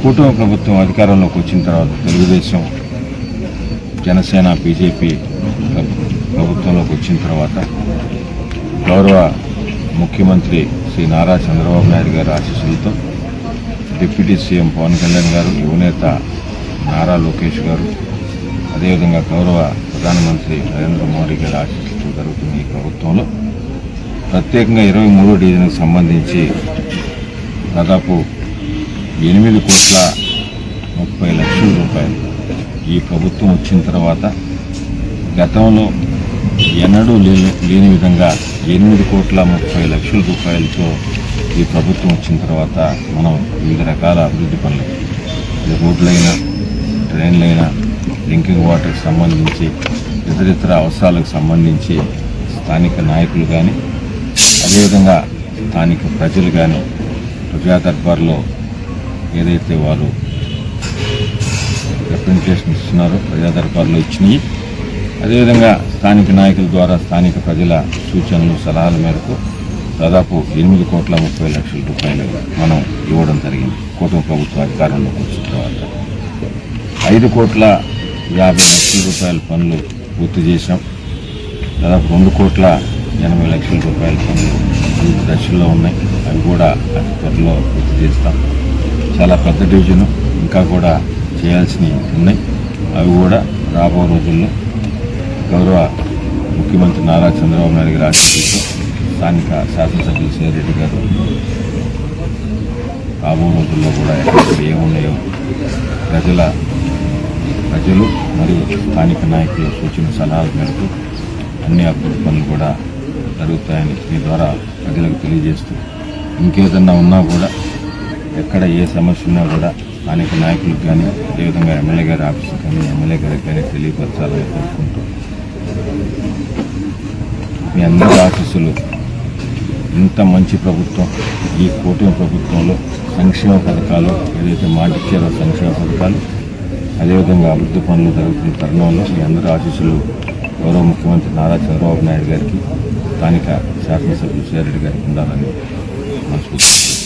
కూటమి ప్రభుత్వం అధికారంలోకి వచ్చిన తర్వాత తెలుగుదేశం, జనసేన, బీజేపీ ప్రభుత్వంలోకి వచ్చిన తర్వాత గౌరవ ముఖ్యమంత్రి శ్రీ నారా చంద్రబాబు నాయుడు గారి ఆశీస్సులతో డిప్యూటీ సీఎం పవన్ కళ్యాణ్ గారు, యువనేత నారా లోకేష్ గారు, అదేవిధంగా గౌరవ ప్రధానమంత్రి నరేంద్ర మోడీ గారి ఆశీస్సులతో జరుగుతున్న ఈ ప్రభుత్వంలో ప్రత్యేకంగా 23వ డివిజన్కు సంబంధించి దాదాపు 8,30,00,000 రూపాయలు ఈ ప్రభుత్వం వచ్చిన తర్వాత గతంలో ఎన్నడూ లేని విధంగా 8,30,00,000 రూపాయలతో ఈ ప్రభుత్వం వచ్చిన తర్వాత మనం వివిధ రకాల అభివృద్ధి పనులు, రోడ్లైనా, ట్రైన్లైనా, డ్రింకింగ్ వాటర్కి సంబంధించి, ఇతరితర అవసరాలకు సంబంధించి స్థానిక నాయకులు కానీ, అదేవిధంగా స్థానిక ప్రజలు కానీ ప్రజా దర్బార్లో ఏదైతే వారు రిప్రజెంటేషన్ ఇస్తున్నారో ప్రజా దర్బార్లో ఇచ్చినాయి, అదేవిధంగా స్థానిక నాయకుల ద్వారా స్థానిక ప్రజల సూచనలు, సలహాల మేరకు దాదాపు 8,30,00,000 రూపాయలు మనం ఇవ్వడం జరిగింది. కూటమి ప్రభుత్వ అధికారంలోకి వచ్చిన తర్వాత 5,50,00,000 రూపాయల పనులు పూర్తి చేశాం. దాదాపు 2,80,00,000 రూపాయల పనులు వివిధ దశల్లో ఉన్నాయి. అవి కూడా అతి త్వరలో పూర్తి చేస్తాం. చాలా పెద్ద డివిజను, ఇంకా కూడా చేయాల్సినవి ఉన్నాయి. అవి కూడా రాబో రోజుల్లో గౌరవ ముఖ్యమంత్రి నారా చంద్రబాబు నాయుడు గారి ఆశీస్సులతో స్థానిక శాసనసభ్యులు సేరెడ్డి గారు రాబో రోజుల్లో కూడా ఎక్కడ ఏమున్నాయో ప్రజలు మరియు స్థానిక నాయకుల సూచన సలహాల మేరకు అన్ని అభివృద్ధి పనులు కూడా జరుగుతాయని మీ ద్వారా ప్రజలకు తెలియజేస్తూ, ఇంకేదన్నా ఉన్నా కూడా ఎక్కడ ఏ సమస్య ఉన్నా కూడా స్థానిక నాయకులకు కానీ, అదేవిధంగా ఎమ్మెల్యే గారి ఆఫీసుకు కానీ, ఎమ్మెల్యే గారికి కానీ తెలియపరచాలని కోరుకుంటూ, మీ అందరి ఆఫీసులు ఇంత మంచి ప్రభుత్వం, ఈ కూటమి ప్రభుత్వంలో సంక్షేమ పథకాలు ఏదైతే మాటిచ్చారో సంక్షేమ పథకాలు, అదేవిధంగా అభివృద్ధి పనులు జరుగుతున్న తరుణంలో మీ అందరి ఆశీస్సులు గౌరవ ముఖ్యమంత్రి నారా చంద్రబాబు నాయుడు గారికి, స్థానిక శాసనసభ్యులు సేరెడ్డి గారికి ఉండాలని మనస్ఫూర్తిగా